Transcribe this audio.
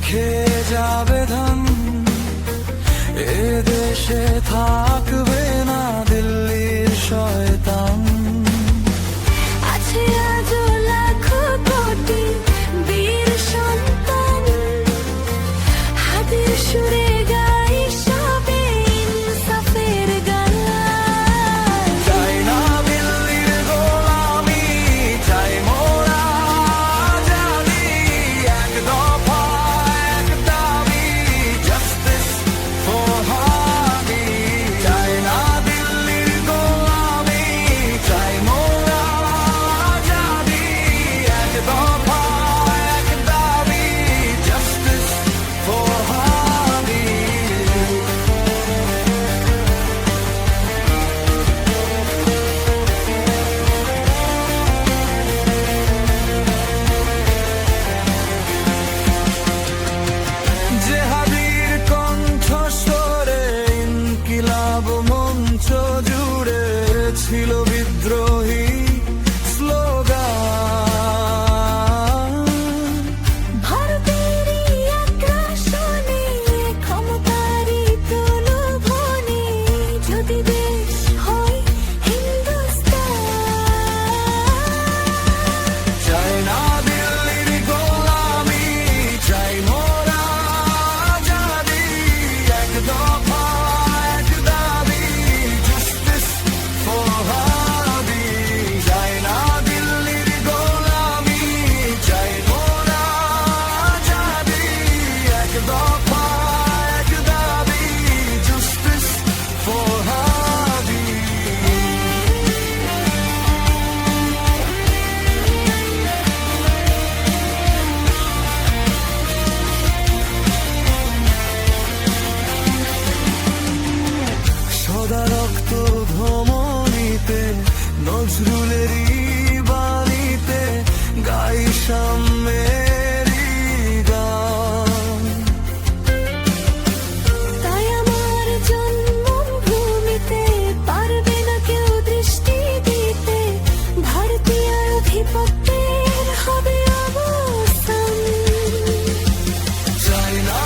খেয়ে যাবে ধান, এ দেশে থাকবে না দিল্লির শয়তান। আছে আজও লাখো কোটি বীর সন্তান, হাতের সুরে গাই সবে ইনসাফের গান। চাই না দিল্লির গোলামি, চাই মোরা আজাদি, এক দফা এক দাবি, জাস্টিস ফর হাদি। চাই না দিল্লির গোলামি, চাই মোরা আজাদি, এক দফা এক দাবি, জাস্টিস ফর হাদি। জেহাদির কণ্ঠস্বরে ইনকিলাব মঞ্চ জুড়ে ছিল বিদ্রোহী স্লোগান। ভারতেরই আগ্রাসনে, ক্ষমতারই প্রলোভনে, যদি দেশ হয় হিন্দুস্তান। চাই না দিল্লির গোলামি, চাই মোরা আজাদি, এক দফা এক দাবি, জাস্টিস ফর হাদি। চাই না দিল্লির গোলামি, চাই মোরা আজাদি, এক দফা এক দাবি, জাস্টিস ফর হাদি। সদা রক্ত ধমনীতে, নজরুলেরই বাণীতে গাই সাম্যেরই গান। তাই আমার জন্মভূমিতে পারবে না কেউ দৃষ্টি দিতে, ভারতীয় আধিপত্যের হবে অবসান। চাই না